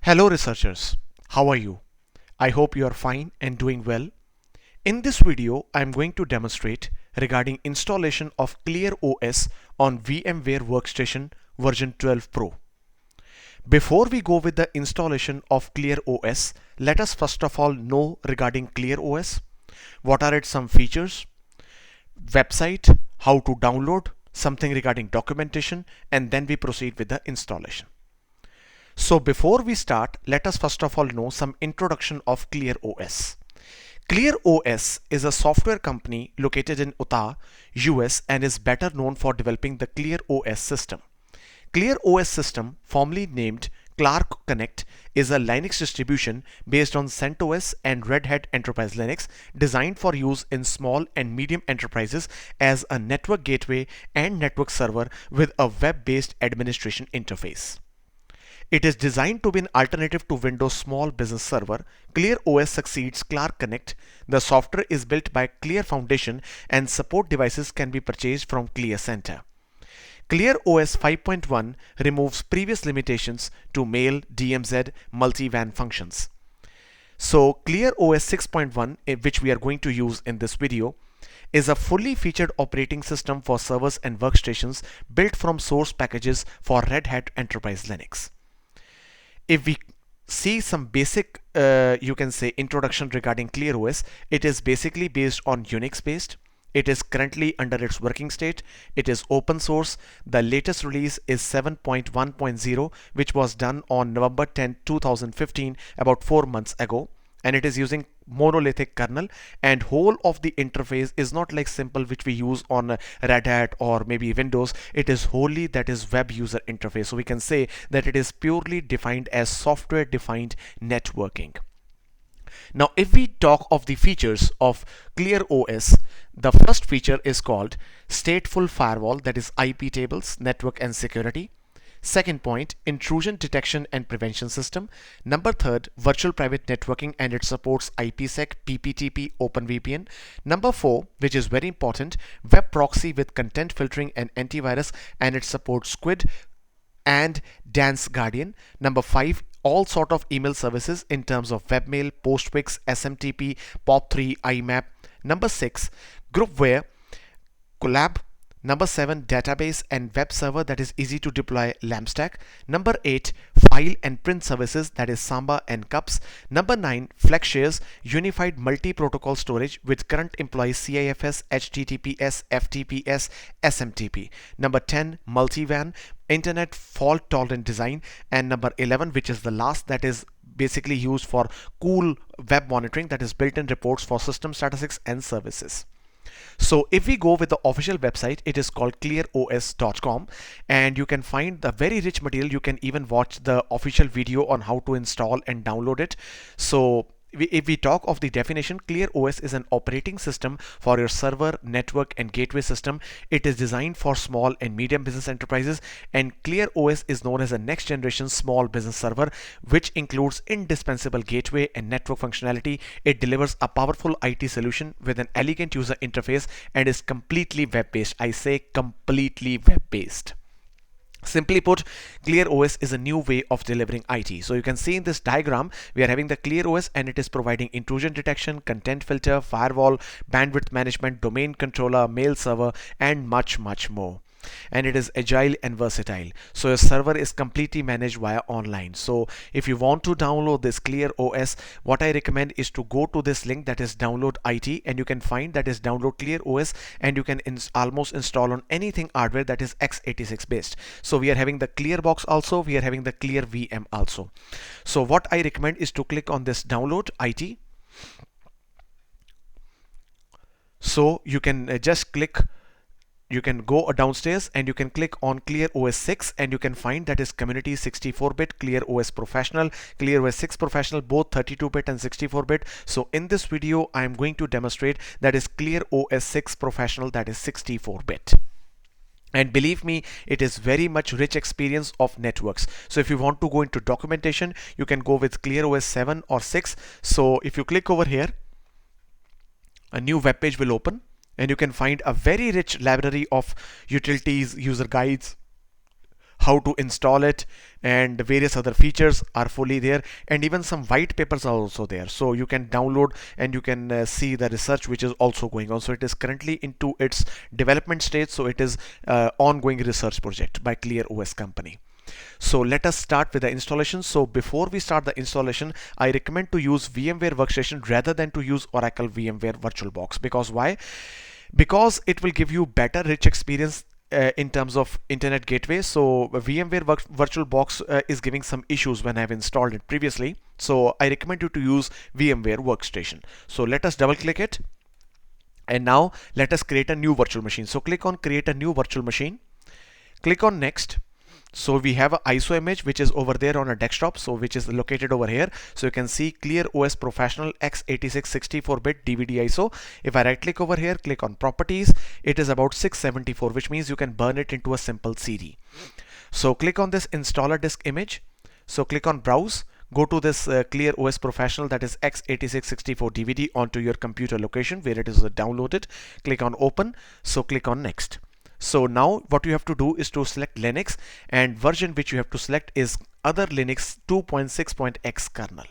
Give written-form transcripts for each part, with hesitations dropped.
Hello researchers, how are you? I hope you are fine and doing well. In this video, I am going to demonstrate regarding installation of ClearOS on VMware Workstation version 12 Pro. Before we go with the installation of ClearOS, let us first of all know regarding ClearOS. What are its some features, website, how to download, something regarding documentation, and then we proceed with the installation. So before we start, let us first of all know some introduction of ClearOS. ClearOS is a software company located in Utah, US and is better known for developing the ClearOS system. ClearOS system, formerly named Clark Connect, is a Linux distribution based on CentOS and Red Hat Enterprise Linux, designed for use in small and medium enterprises as a network gateway and network server with a web-based administration interface. It is designed to be an alternative to Windows Small Business Server. ClearOS succeeds Clark Connect. The software is built by Clear Foundation and support devices can be purchased from Clear Center. ClearOS 5.1 removes previous limitations to mail, DMZ, multi-WAN functions. So ClearOS 6.1, which we are going to use in this video, is a fully featured operating system for servers and workstations built from source packages for Red Hat Enterprise Linux. If we see some basic, you can say introduction regarding ClearOS, it is basically based on Unix based. It is currently under its working state. It is open source. The latest release is 7.1.0, which was done on November 10, 2015, about 4 months ago. And it is using monolithic kernel, and whole of the interface is not like simple which we use on Red Hat or maybe Windows. It is wholly that is web user interface. So we can say that it is purely defined as software defined networking. Now, if we talk of the features of ClearOS, the first feature is called stateful firewall, that is IP tables, network and security. Second point, intrusion detection and prevention system. Number third, virtual private networking, and it supports IPsec, PPTP, OpenVPN. Number four, which is very important, web proxy with content filtering and antivirus, and it supports Squid and Dance Guardian. Number five, all sort of email services in terms of webmail, Postfix, SMTP, POP3, IMAP. Number six, groupware, collab. Number seven, database and web server, that is easy to deploy LAMP-stack. Number eight, file and print services, that is Samba and CUPS. Number nine, FlexShares, unified multi-protocol storage with current employees CIFS, HTTPS, FTPS, SMTP. Number 10, multi-WAN, internet fault tolerant design. And number 11, which is the last, that is basically used for cool web monitoring, that is built-in reports for system statistics and services. So if we go with the official website, it is called clearos.com, and you can find the very rich material. You can even watch the official video on how to install and download it. So if we talk of the definition, ClearOS is an operating system for your server, network and gateway system. It is designed for small and medium business enterprises, and ClearOS is known as a next generation small business server, which includes indispensable gateway and network functionality. It delivers a powerful IT solution with an elegant user interface and is completely web-based. I say completely web-based. Simply put, ClearOS is a new way of delivering IT. So you can see in this diagram, we are having the ClearOS, and it is providing intrusion detection, content filter, firewall, bandwidth management, domain controller, mail server, and much more. And it is agile and versatile. So your server is completely managed via online. So if you want to download this ClearOS, what I recommend is to go to this link, that is download IT, and you can find that is download ClearOS, and you can almost install on anything hardware that is x86 based. So we are having the ClearBox also, we are having the Clear VM also. So what I recommend is to click on this download IT. So you can just click, you can go downstairs and you can click on ClearOS 6, and you can find that is community 64-bit, ClearOS Professional, ClearOS 6 Professional, both 32-bit and 64-bit. So in this video, I am going to demonstrate that is ClearOS 6 Professional, that is 64-bit. And believe me, it is very much rich experience of networks. So if you want to go into documentation, you can go with ClearOS 7 or 6. So if you click over here, a new web page will open, and you can find a very rich library of utilities, user guides, how to install it, and various other features are fully there, and even some white papers are also there, so you can download and you can see the research which is also going on. So it is currently into its development stage, so it is ongoing research project by ClearOS company. So let us start with the installation. So before we start the installation, I recommend to use VMware Workstation rather than to use Oracle VMware VirtualBox. Because why? Because it will give you better rich experience in terms of internet gateway. So VMware VirtualBox is giving some issues when I've installed it previously. So I recommend you to use VMware Workstation. So let us double click it. And now let us create a new virtual machine. So click on create a new virtual machine. Click on next. So we have an ISO image which is over there on a desktop, so which is located over here. So you can see ClearOS Professional x86 64-bit DVD ISO. If I right click over here, click on properties, it is about 674, which means you can burn it into a simple CD. So click on this installer disk image. So click on browse. Go to this ClearOS Professional, that is x86 64 DVD, onto your computer location where it is downloaded. Click on open. So click on next. So now what you have to do is to select Linux, and version which you have to select is other Linux 2.6.x kernel.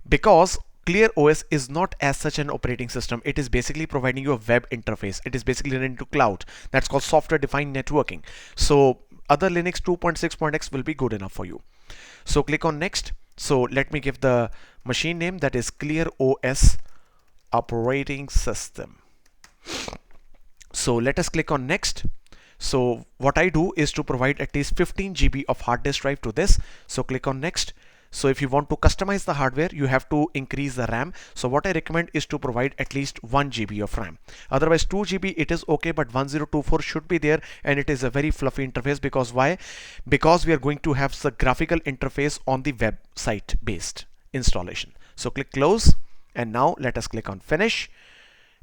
Because ClearOS is not as such an operating system, it is basically providing you a web interface. It is basically running to cloud. That's called software defined networking. So other Linux 2.6.x will be good enough for you. So click on next. So let me give the machine name, that is ClearOS operating system. So let us click on next. So what I do is to provide at least 15 GB of hard disk drive to this. So click on next. So if you want to customize the hardware, you have to increase the RAM. So what I recommend is to provide at least 1 GB of RAM. Otherwise 2 GB it is okay, but 1024 should be there, and it is a very fluffy interface. Because why? Because we are going to have the graphical interface on the website based installation. So click close, and now let us click on finish.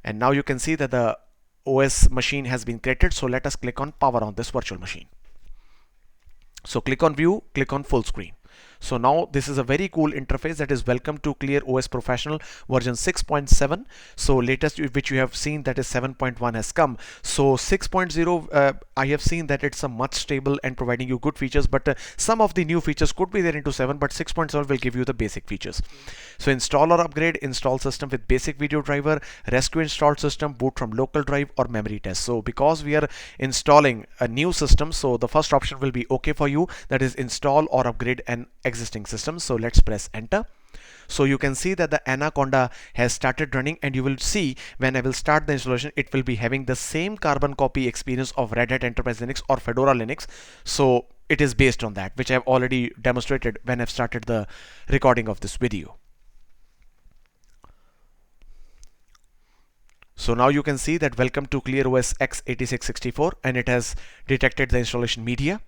And now you can see that the OS machine has been created. So let us click on power on this virtual machine. So click on view, click on full screen. So now this is a very cool interface, that is welcome to ClearOS Professional version 6.7. So latest which you have seen, that is 7.1 has come. So 6.0 I have seen that it's a much stable and providing you good features, but some of the new features could be there into 7, but 6.7 will give you the basic features. So install or upgrade, install system with basic video driver, rescue installed system, boot from local drive, or memory test. So because we are installing a new system, so the first option will be okay for you, that is install or upgrade an existing system. So let's press enter. So you can see that the Anaconda has started running, and you will see when I will start the installation, it will be having the same carbon copy experience of Red Hat Enterprise Linux or Fedora Linux. So it is based on that, which I've already demonstrated when I've started the recording of this video. So now you can see that welcome to ClearOS x86 64, and it has detected the installation media.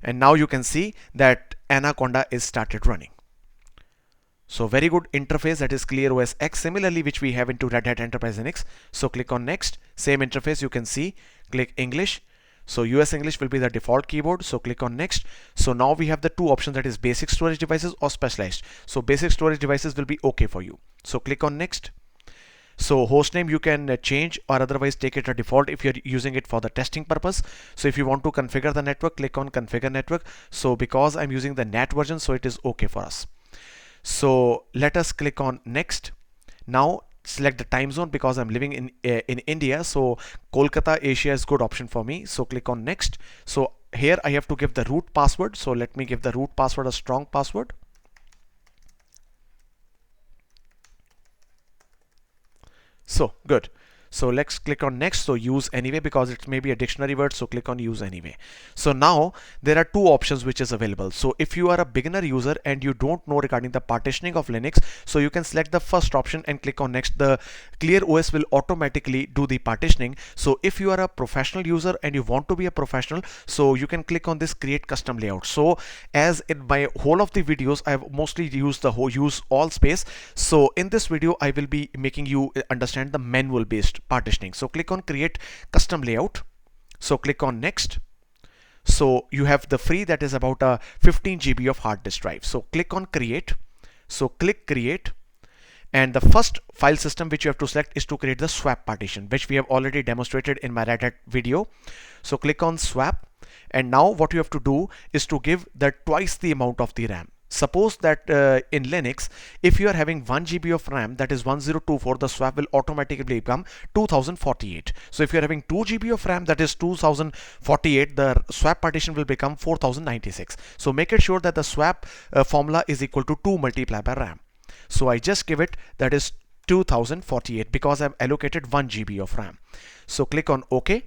And now you can see that Anaconda is started running. So very good interface, that is ClearOS X, similarly which we have into Red Hat Enterprise Linux. So click on next, same interface you can see, click English. So US English will be the default keyboard. So click on next. So now we have the two options, that is basic storage devices or specialized. So basic storage devices will be okay for you. So click on next. So hostname you can change or otherwise take it a default if you're using it for the testing purpose. So if you want to configure the network, click on configure network. So because I'm using the NAT version, so it is okay for us. So let us click on next. Now select the time zone, because I'm living in India, so Kolkata, Asia is good option for me. So click on next. So here I have to give the root password. So let me give the root password a strong password. So good. So let's click on next. So use anyway, because it may be a dictionary word. So click on use anyway. So now there are two options which is available. So if you are a beginner user and you don't know regarding the partitioning of Linux, so you can select the first option and click on next. The ClearOS will automatically do the partitioning. So if you are a professional user and you want to be a professional, so you can click on this create custom layout. So as in my whole of the videos, I have mostly used the whole use all space. So in this video, I will be making you understand the manual based partitioning. So click on create custom layout. So click on next. So you have the free, that is about a 15 GB of hard disk drive. So click on create. So click create. And the first file system which you have to select is to create the swap partition, which we have already demonstrated in my Red Hat video. So click on swap. And now what you have to do is to give that twice the amount of the RAM. Suppose that in Linux, if you are having 1 GB of RAM, that is 1024, the swap will automatically become 2048. So if you are having 2 GB of RAM, that is 2048, the swap partition will become 4096. So make it sure that the swap formula is equal to 2 multiplied by RAM. So I just give it that is 2048 because I've allocated 1 GB of RAM. So click on OK.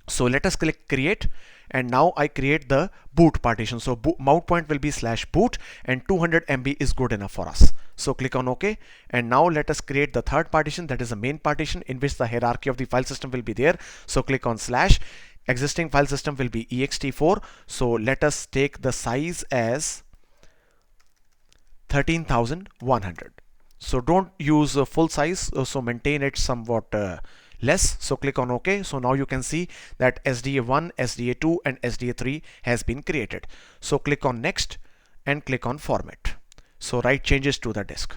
So let us click create, and now I create the boot partition. So mount point will be /boot, and 200 MB is good enough for us. So click on OK, and now let us create the third partition, that is the main partition, in which the hierarchy of the file system will be there. So click on / existing file system will be ext4. So let us take the size as 13,100. So don't use full size, so maintain it somewhat less. So click on OK. So now you can see that SDA1, SDA2 and SDA3 has been created. So click on next and click on format. So write changes to the disk.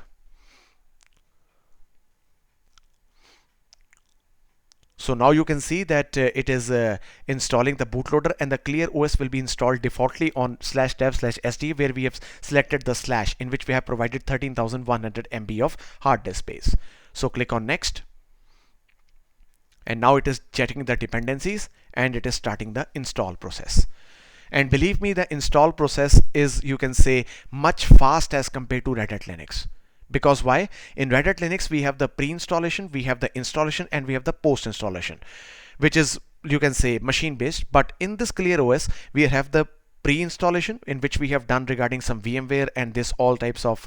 So now you can see that it is installing the bootloader, and the ClearOS will be installed defaultly on /dev/sd, where we have selected the / in which we have provided 13,100 MB of hard disk space. So click on next, and now it is checking the dependencies and it is starting the install process. And believe me, the install process is, you can say, much fast as compared to Red Hat Linux. Because why? In Red Hat Linux, we have the pre-installation, we have the installation, and we have the post-installation, which is, you can say, machine-based. But in this ClearOS, we have the pre-installation, in which we have done regarding some VMware and this all types of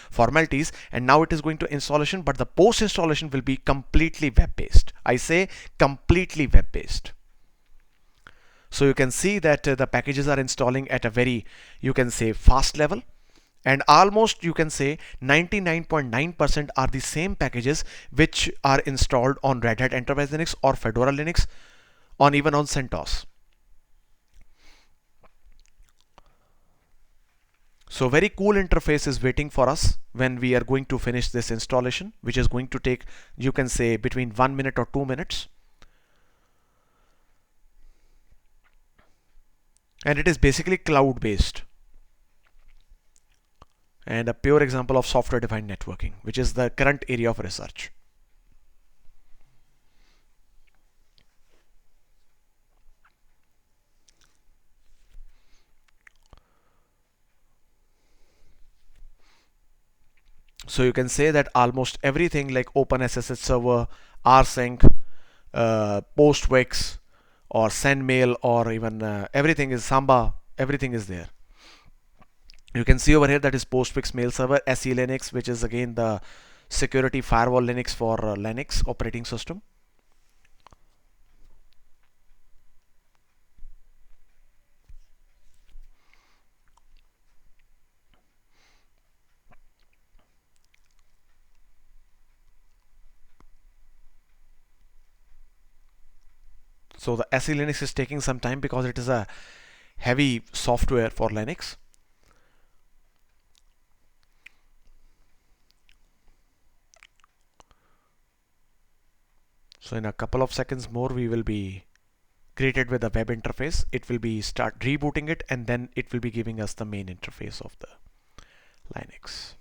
formalities, and now it is going to installation, but the post-installation will be completely web-based. I say completely web-based. So you can see that the packages are installing at a very, you can say, fast level. And almost, you can say, 99.9% are the same packages which are installed on Red Hat Enterprise Linux or Fedora Linux, on even on CentOS. So very cool interface is waiting for us when we are going to finish this installation, which is going to take, you can say, between 1 minute or 2 minutes. And it is basically cloud based, and a pure example of software defined networking, which is the current area of research. So you can say that almost everything like OpenSSH server, rsync, postwix, or sendmail, or even everything is Samba, everything is there. You can see over here that is postfix mail server, SE Linux, which is again the security firewall Linux for Linux operating system. So the SE Linux is taking some time because it is a heavy software for Linux. So in a couple of seconds more, we will be greeted with the web interface. It will be start rebooting it, and then it will be giving us the main interface of the Linux.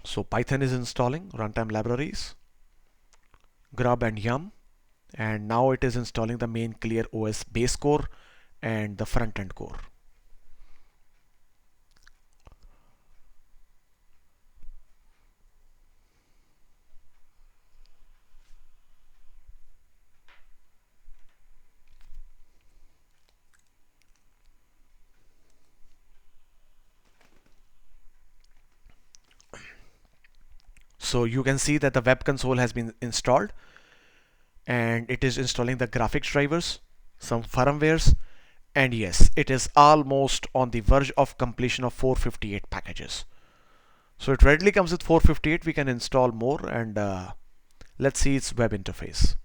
So Python is installing runtime libraries, grub and yum, and now it is installing the main ClearOS base core and the front end core. So you can see that the web console has been installed, and it is installing the graphics drivers, some firmwares, and yes, it is almost on the verge of completion of 458 packages. So it readily comes with 458. We can install more, and let's see its web interface.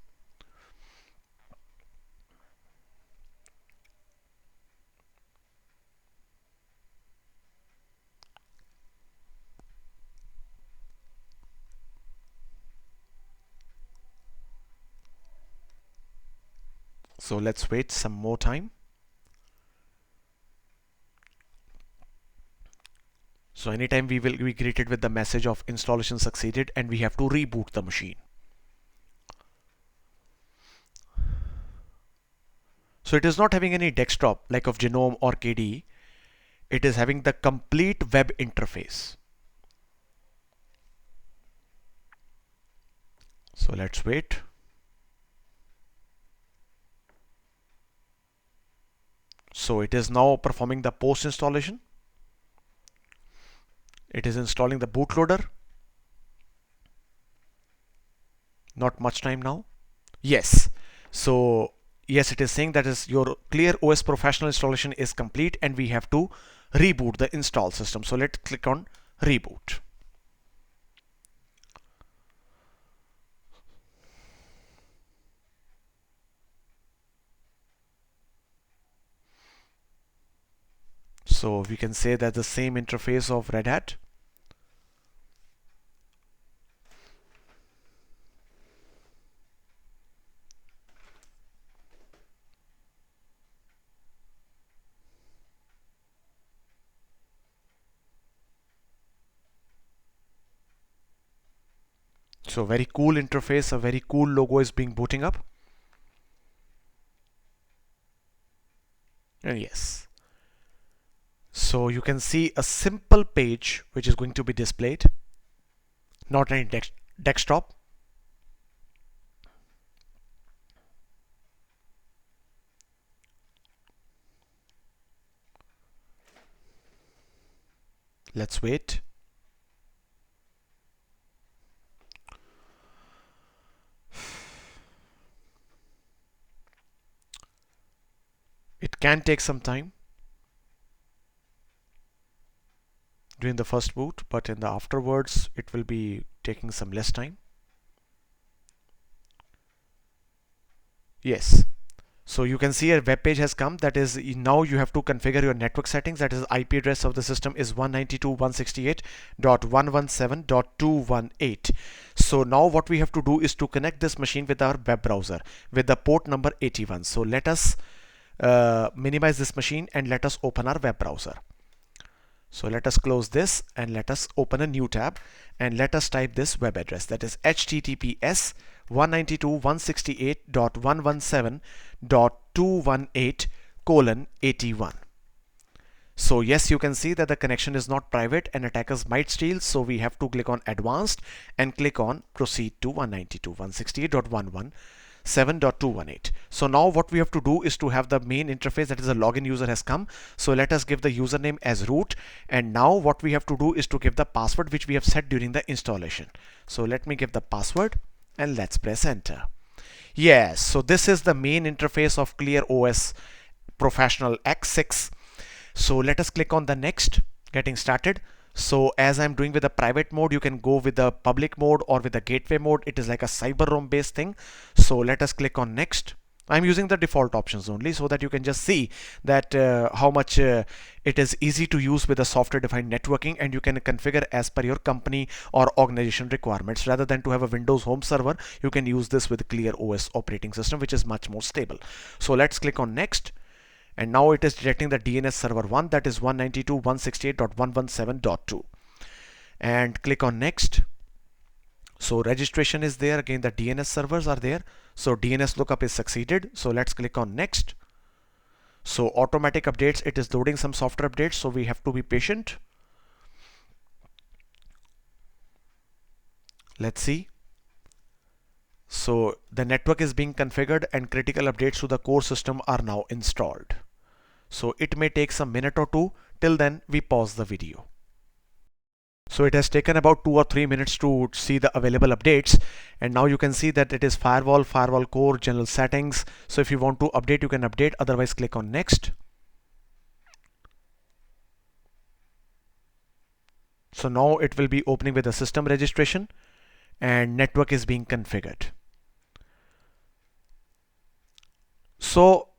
So let's wait some more time. So anytime we will be greeted with the message of installation succeeded and we have to reboot the machine. So it is not having any desktop like of Genome or KDE. It is having the complete web interface. So let's wait. So it is now performing the post installation. It is installing the bootloader. Not much time now. Yes. So yes, it is saying that is your ClearOS professional installation is complete and we have to reboot the install system. So let's click on reboot. So we can say that the same interface of Red Hat. So very cool interface, a very cool logo is being booting up. And yes. So you can see a simple page which is going to be displayed, not any desktop. Let's wait. It can take some time during the first boot, but in the afterwards it will be taking some less time. Yes. So you can see a web page has come. That is, now you have to configure your network settings. That is, IP address of the system is 192.168.117.218. So now what we have to do is to connect this machine with our web browser with the port number 81. So let us minimize this machine and let us open our web browser. So let us close this and let us open a new tab and let us type this web address, that is https 192.168.117.218:81. So yes, you can see that the connection is not private and attackers might steal. So we have to click on advanced and click on proceed to 192.168.117.218. So now what we have to do is to have the main interface, that is a login user has come. So let us give the username as root. And now what we have to do is to give the password which we have set during the installation. So let me give the password and let's press enter. Yes, so this is the main interface of ClearOS Professional X6. So let us click on the next, getting started. So as I'm doing with the private mode, you can go with the public mode or with the gateway mode. It is like a cyber roam based thing. So let us click on next. I'm using the default options only so that you can just see that how much it is easy to use with the software defined networking, and you can configure as per your company or organization requirements. Rather than to have a Windows home server, you can use this with ClearOS operating system, which is much more stable. So let's click on next. And now it is detecting the DNS server 1, that is 192.168.117.2. And click on next. So registration is there, again the DNS servers are there. So DNS lookup is succeeded. So let's click on next. So automatic updates, it is loading some software updates, so we have to be patient. Let's see. So the network is being configured and critical updates to the core system are now installed. So it may take some minute or two. Till then we pause the video. So it has taken about 2 or 3 minutes to see the available updates, and now you can see that it is firewall core, general settings. So if you want to update, you can update, otherwise click on next. So now it will be opening with the system registration and network is being configured. So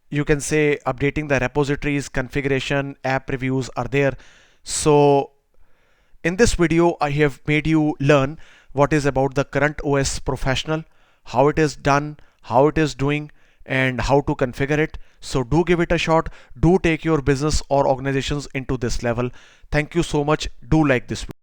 you can say updating the repositories, configuration, app reviews are there. So in this video, I have made you learn what is about the current OS Professional, how it is done, how it is doing, and how to configure it. So do give it a shot. Do take your business or organizations into this level. Thank you so much. Do like this video.